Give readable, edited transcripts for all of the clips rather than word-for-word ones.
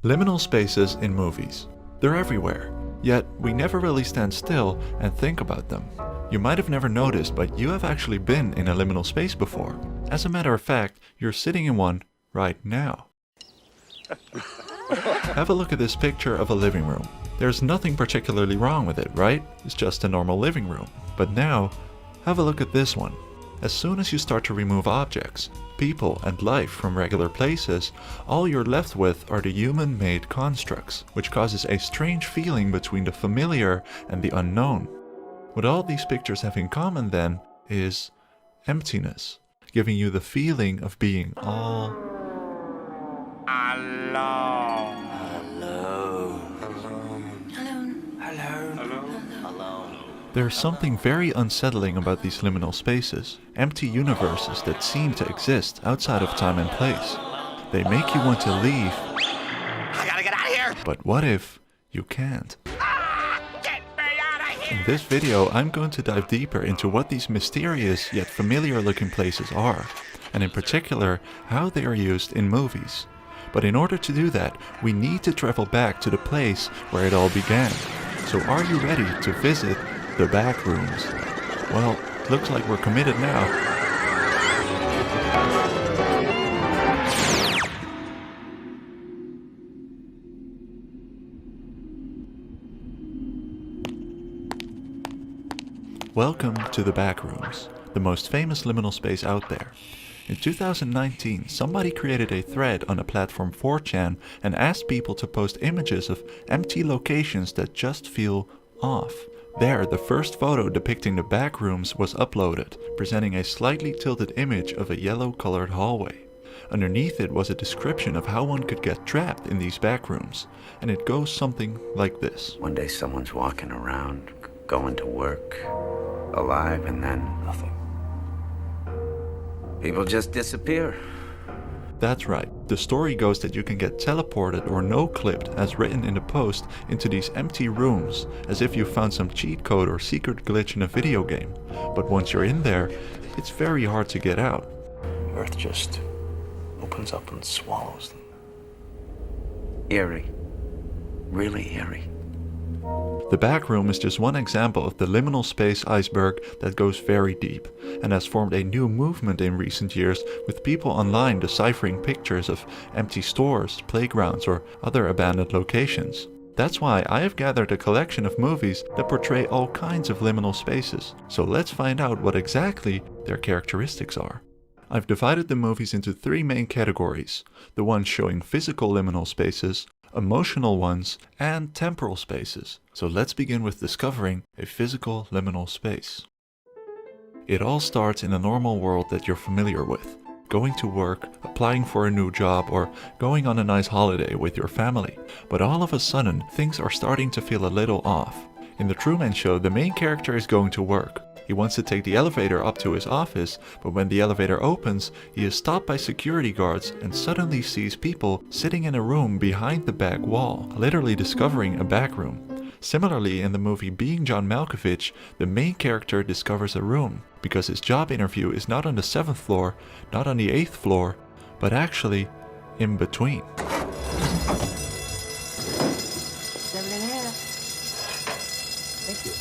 Liminal spaces in movies. They're everywhere, yet we never really stand still and think about them. You might have never noticed, but you have actually been in a liminal space before. As a matter of fact, you're sitting in one right now. Have a look at this picture of a living room. There's nothing particularly wrong with it, right? It's just a normal living room. But now, have a look at this one. As soon as you start to remove objects, people and life from regular places, all you're left with are the human-made constructs, which causes a strange feeling between the familiar and the unknown. What all these pictures have in common then is emptiness, giving you the feeling of being all alone. There's something very unsettling about these liminal spaces, empty universes that seem to exist outside of time and place. They make you want to leave. I gotta get out of here! But what if you can't? Get me out of here! In this video, I'm going to dive deeper into what these mysterious yet familiar looking places are, and in particular, how they are used in movies. But in order to do that, we need to travel back to the place where it all began. So are you ready to visit the back rooms? Well, looks like we're committed now. Welcome to the back rooms, the most famous liminal space out there. In 2019, somebody created a thread on the platform 4chan and asked people to post images of empty locations that just feel off. There, the first photo depicting the back rooms was uploaded, presenting a slightly tilted image of a yellow-colored hallway. Underneath it was a description of how one could get trapped in these back rooms, and it goes something like this. One day someone's walking around, going to work, alive, and then nothing. People just disappear. That's right. The story goes that you can get teleported or no-clipped, as written in the post, into these empty rooms, as if you found some cheat code or secret glitch in a video game. But once you're in there, it's very hard to get out. Earth just opens up and swallows them. Eerie. Really eerie. The back room is just one example of the liminal space iceberg that goes very deep, and has formed a new movement in recent years, with people online deciphering pictures of empty stores, playgrounds, or other abandoned locations. That's why I have gathered a collection of movies that portray all kinds of liminal spaces, so let's find out what exactly their characteristics are. I've divided the movies into three main categories: the ones showing physical liminal spaces, emotional ones, and temporal spaces. So let's begin with discovering a physical liminal space. It all starts in a normal world that you're familiar with. Going to work, applying for a new job, or going on a nice holiday with your family. But all of a sudden, things are starting to feel a little off. In The Truman Show, the main character is going to work. He wants to take the elevator up to his office, but when the elevator opens, he is stopped by security guards and suddenly sees people sitting in a room behind the back wall, literally discovering a back room. Similarly, in the movie Being John Malkovich, the main character discovers a room, because his job interview is not on the 7th floor, not on the 8th floor, but actually in between. 7.5. Thank you.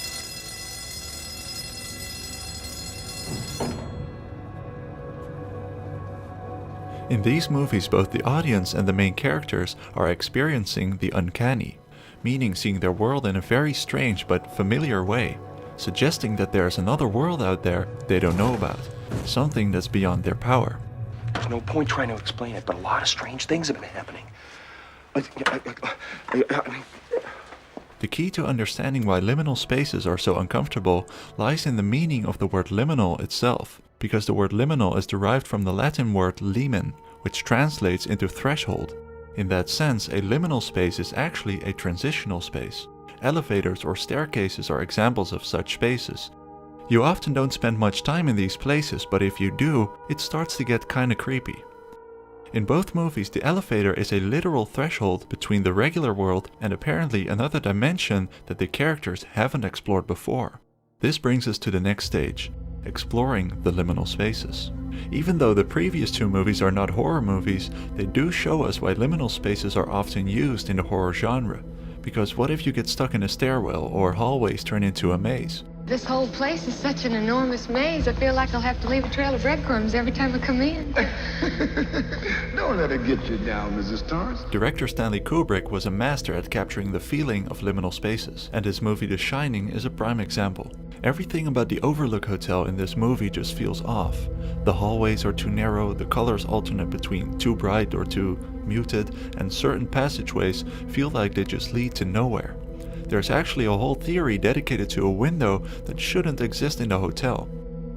In these movies, both the audience and the main characters are experiencing the uncanny, meaning seeing their world in a very strange but familiar way, suggesting that there's another world out there they don't know about, something that's beyond their power. There's no point trying to explain it, but a lot of strange things have been happening. The key to understanding why liminal spaces are so uncomfortable lies in the meaning of the word liminal itself, because the word liminal is derived from the Latin word limen, which translates into threshold. In that sense, a liminal space is actually a transitional space. Elevators or staircases are examples of such spaces. You often don't spend much time in these places, but if you do, it starts to get kinda creepy. In both movies, the elevator is a literal threshold between the regular world and apparently another dimension that the characters haven't explored before. This brings us to the next stage, exploring the liminal spaces. Even though the previous two movies are not horror movies, they do show us why liminal spaces are often used in the horror genre. Because what if you get stuck in a stairwell or hallways turn into a maze? This whole place is such an enormous maze, I feel like I'll have to leave a trail of breadcrumbs every time I come in. Don't let it get you down, Mrs. Torrance. Director Stanley Kubrick was a master at capturing the feeling of liminal spaces, and his movie The Shining is a prime example. Everything about the Overlook Hotel in this movie just feels off. The hallways are too narrow, the colors alternate between too bright or too muted, and certain passageways feel like they just lead to nowhere. There's actually a whole theory dedicated to a window that shouldn't exist in the hotel.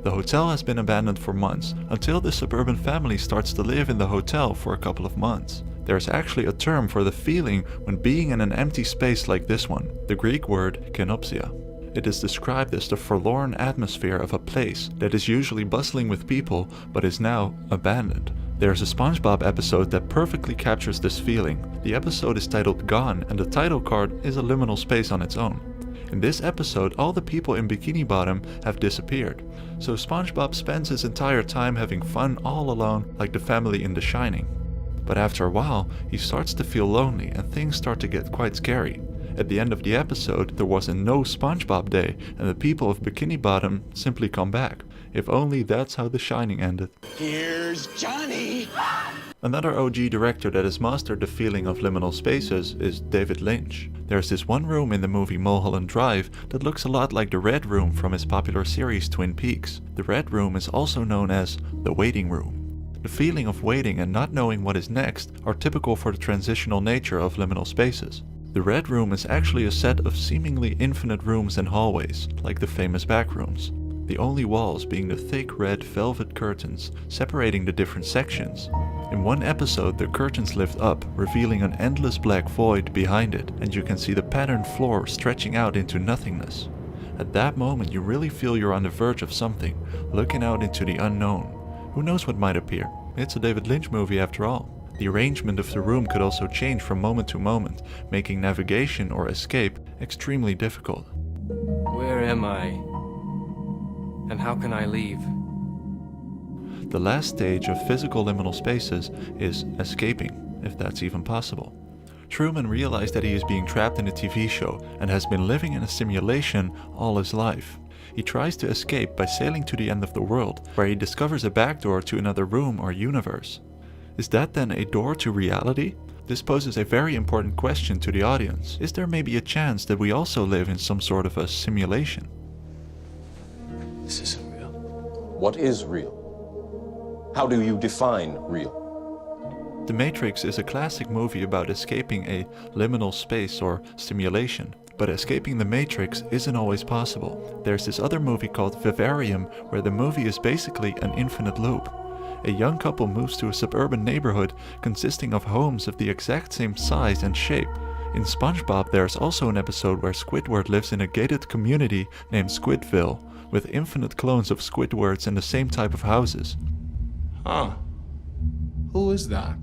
The hotel has been abandoned for months, until the suburban family starts to live in the hotel for a couple of months. There's actually a term for the feeling when being in an empty space like this one, the Greek word kenopsia. It is described as the forlorn atmosphere of a place that is usually bustling with people but is now abandoned. There's a SpongeBob episode that perfectly captures this feeling. The episode is titled Gone, and the title card is a liminal space on its own. In this episode, all the people in Bikini Bottom have disappeared, so SpongeBob spends his entire time having fun all alone like the family in The Shining. But after a while, he starts to feel lonely and things start to get quite scary. At the end of the episode, there was a no SpongeBob day, and the people of Bikini Bottom simply come back. If only that's how The Shining ended. Here's Johnny. Another OG director that has mastered the feeling of liminal spaces is David Lynch. There's this one room in the movie Mulholland Drive that looks a lot like the Red Room from his popular series Twin Peaks. The Red Room is also known as the waiting room. The feeling of waiting and not knowing what is next are typical for the transitional nature of liminal spaces. The Red Room is actually a set of seemingly infinite rooms and hallways, like the famous back rooms. The only walls being the thick red velvet curtains separating the different sections. In one episode, the curtains lift up, revealing an endless black void behind it, and you can see the patterned floor stretching out into nothingness. At that moment, you really feel you're on the verge of something, looking out into the unknown. Who knows what might appear? It's a David Lynch movie after all. The arrangement of the room could also change from moment to moment, making navigation or escape extremely difficult. Where am I? And how can I leave? The last stage of physical liminal spaces is escaping, if that's even possible. Truman realized that he is being trapped in a TV show and has been living in a simulation all his life. He tries to escape by sailing to the end of the world, where he discovers a back door to another room or universe. Is that then a door to reality? This poses a very important question to the audience. Is there maybe a chance that we also live in some sort of a simulation? This isn't real. What is real? How do you define real? The Matrix is a classic movie about escaping a liminal space or simulation. But escaping the Matrix isn't always possible. There's this other movie called Vivarium, where the movie is basically an infinite loop. A young couple moves to a suburban neighborhood consisting of homes of the exact same size and shape. In SpongeBob, there's also an episode where Squidward lives in a gated community named Squidville, with infinite clones of Squidwards in the same type of houses. Huh. Who is that?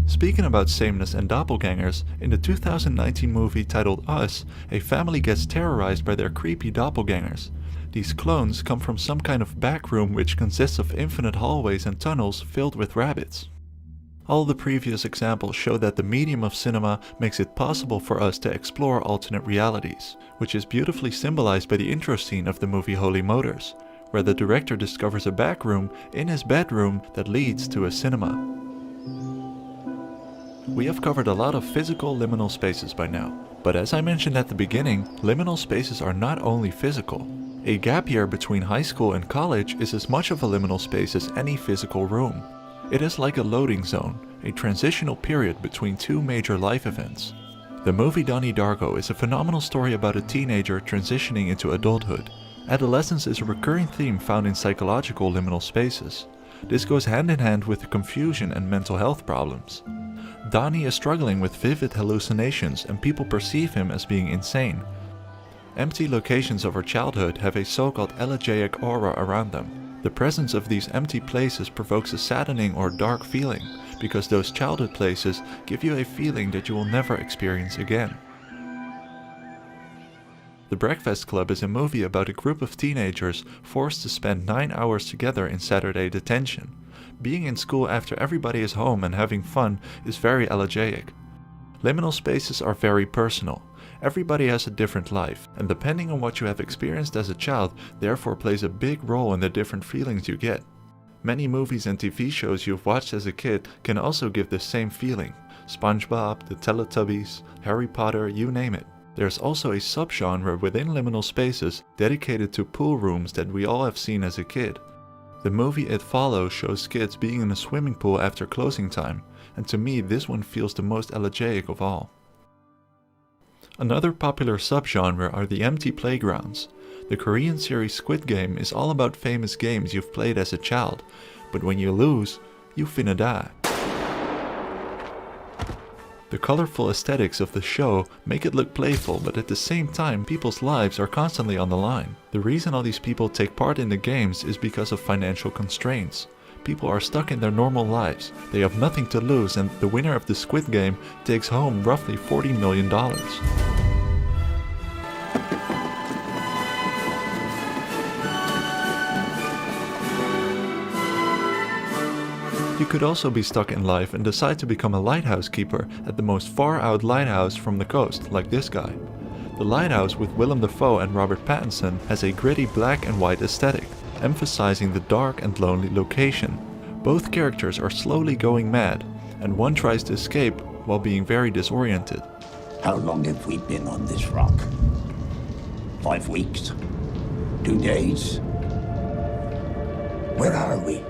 Speaking about sameness and doppelgangers, in the 2019 movie titled Us, a family gets terrorized by their creepy doppelgangers. These clones come from some kind of back room which consists of infinite hallways and tunnels filled with rabbits. All the previous examples show that the medium of cinema makes it possible for us to explore alternate realities, which is beautifully symbolized by the intro scene of the movie Holy Motors, where the director discovers a back room in his bedroom that leads to a cinema. We have covered a lot of physical liminal spaces by now, but as I mentioned at the beginning, liminal spaces are not only physical. A gap year between high school and college is as much of a liminal space as any physical room. It is like a loading zone, a transitional period between two major life events. The movie Donnie Darko is a phenomenal story about a teenager transitioning into adulthood. Adolescence is a recurring theme found in psychological liminal spaces. This goes hand in hand with the confusion and mental health problems. Donnie is struggling with vivid hallucinations and people perceive him as being insane. Empty locations of our childhood have a so-called elegiac aura around them. The presence of these empty places provokes a saddening or dark feeling, because those childhood places give you a feeling that you will never experience again. The Breakfast Club is a movie about a group of teenagers forced to spend 9 hours together in Saturday detention. Being in school after everybody is home and having fun is very elegiac. Liminal spaces are very personal. Everybody has a different life, and depending on what you have experienced as a child, therefore plays a big role in the different feelings you get. Many movies and TV shows you've watched as a kid can also give the same feeling. SpongeBob, the Teletubbies, Harry Potter, you name it. There's also a subgenre within liminal spaces dedicated to pool rooms that we all have seen as a kid. The movie It Follows shows kids being in a swimming pool after closing time, and to me this one feels the most elegiac of all. Another popular subgenre are the empty playgrounds. The Korean series Squid Game is all about famous games you've played as a child, but when you lose, you finna die. The colorful aesthetics of the show make it look playful, but at the same time people's lives are constantly on the line. The reason all these people take part in the games is because of financial constraints. People are stuck in their normal lives, they have nothing to lose, and the winner of the Squid Game takes home roughly $40 million. You could also be stuck in life and decide to become a lighthouse keeper at the most far out lighthouse from the coast, like this guy. The lighthouse with Willem Dafoe and Robert Pattinson has a gritty black and white aesthetic, emphasizing the dark and lonely location. Both characters are slowly going mad, and one tries to escape while being very disoriented. How long have we been on this rock? 5 weeks? 2 days? Where are we?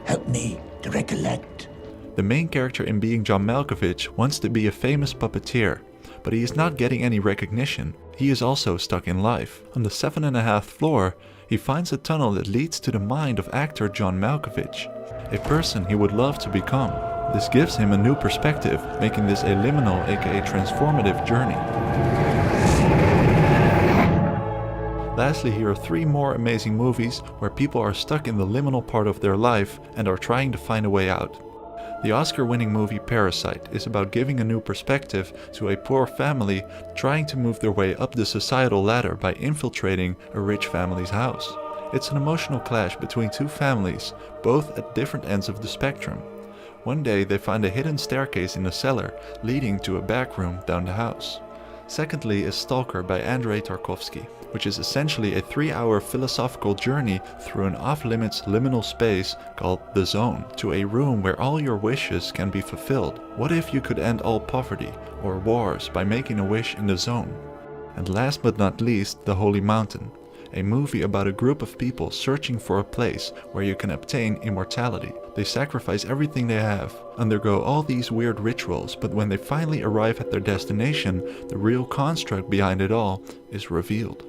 Help me to recollect. The main character in Being John Malkovich wants to be a famous puppeteer, but he is not getting any recognition. He is also stuck in life. On the 7.5th floor, he finds a tunnel that leads to the mind of actor John Malkovich, a person he would love to become. This gives him a new perspective, making this a liminal aka transformative journey. Lastly, here are 3 more amazing movies where people are stuck in the liminal part of their life and are trying to find a way out. The Oscar-winning movie Parasite is about giving a new perspective to a poor family trying to move their way up the societal ladder by infiltrating a rich family's house. It's an emotional clash between 2 families, both at different ends of the spectrum. One day they find a hidden staircase in the cellar leading to a back room down the house. Secondly is Stalker by Andrei Tarkovsky, which is essentially a 3-hour philosophical journey through an off-limits liminal space called The Zone, to a room where all your wishes can be fulfilled. What if you could end all poverty or wars by making a wish in the zone? And last but not least, The Holy Mountain, a movie about a group of people searching for a place where you can obtain immortality. They sacrifice everything they have, undergo all these weird rituals, but when they finally arrive at their destination, the real construct behind it all is revealed.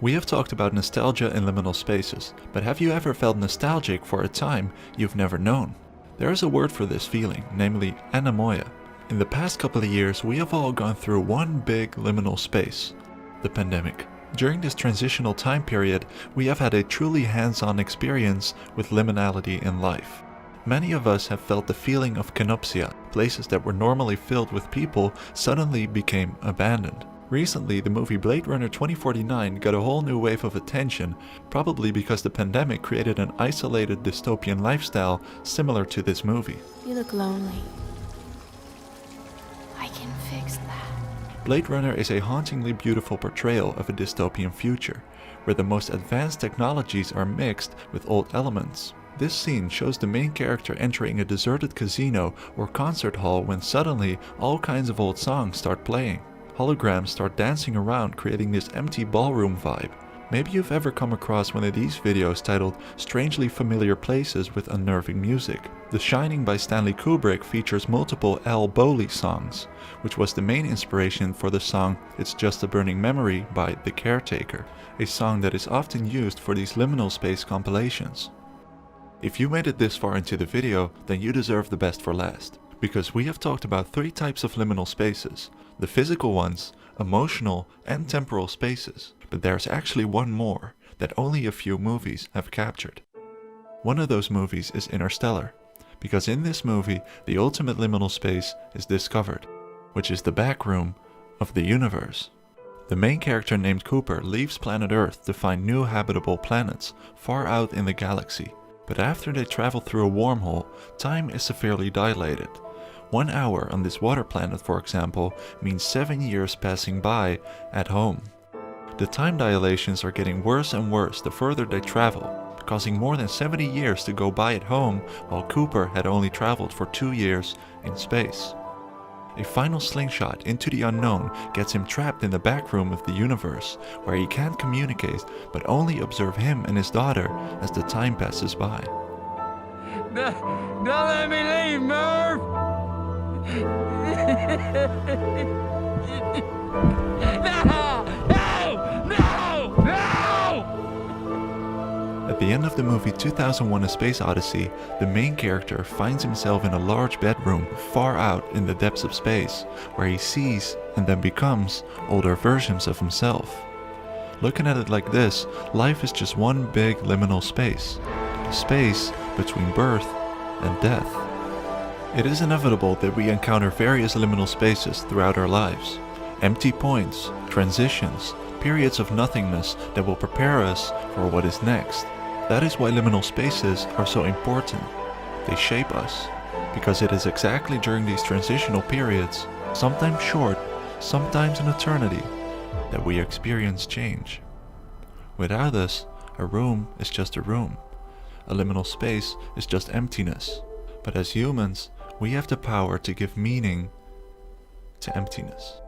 We have talked about nostalgia in liminal spaces, but have you ever felt nostalgic for a time you've never known? There is a word for this feeling, namely anemoia. In the past couple of years, we have all gone through one big liminal space, the pandemic. During this transitional time period, we have had a truly hands-on experience with liminality in life. Many of us have felt the feeling of kenopsia. Places that were normally filled with people suddenly became abandoned. Recently, the movie Blade Runner 2049 got a whole new wave of attention, probably because the pandemic created an isolated dystopian lifestyle similar to this movie. You look lonely. I can fix that. Blade Runner is a hauntingly beautiful portrayal of a dystopian future, where the most advanced technologies are mixed with old elements. This scene shows the main character entering a deserted casino or concert hall when suddenly all kinds of old songs start playing. Holograms start dancing around, creating this empty ballroom vibe. Maybe you've ever come across one of these videos titled Strangely Familiar Places with Unnerving Music. The Shining by Stanley Kubrick features multiple Al Bowley songs, which was the main inspiration for the song It's Just a Burning Memory by The Caretaker, a song that is often used for these liminal space compilations. If you made it this far into the video, then you deserve the best for last, because we have talked about 3 types of liminal spaces: the physical ones, emotional, and temporal spaces. But there's actually one more that only a few movies have captured. One of those movies is Interstellar, because in this movie the ultimate liminal space is discovered. which is the back room of the universe. The main character named Cooper leaves planet Earth to find new habitable planets far out in the galaxy. But after they travel through a wormhole, time is severely dilated. 1 hour on this water planet, for example, means 7 years passing by at home. The time dilations are getting worse and worse the further they travel, causing more than 70 years to go by at home, while Cooper had only traveled for 2 years in space. A final slingshot into the unknown gets him trapped in the back room of the universe, where he can't communicate but only observe him and his daughter as the time passes by. Don't let me leave, Merv! No! No! No! No! At the end of the movie 2001: A Space Odyssey, the main character finds himself in a large bedroom far out in the depths of space, where he sees and then becomes older versions of himself. Looking at it like this, life is just one big liminal space, the space between birth and death. It is inevitable that we encounter various liminal spaces throughout our lives. Empty points, transitions, periods of nothingness that will prepare us for what is next. That is why liminal spaces are so important. They shape us, because it is exactly during these transitional periods, sometimes short, sometimes an eternity, that we experience change. Without us, a room is just a room. A liminal space is just emptiness. But as humans, we have the power to give meaning to emptiness.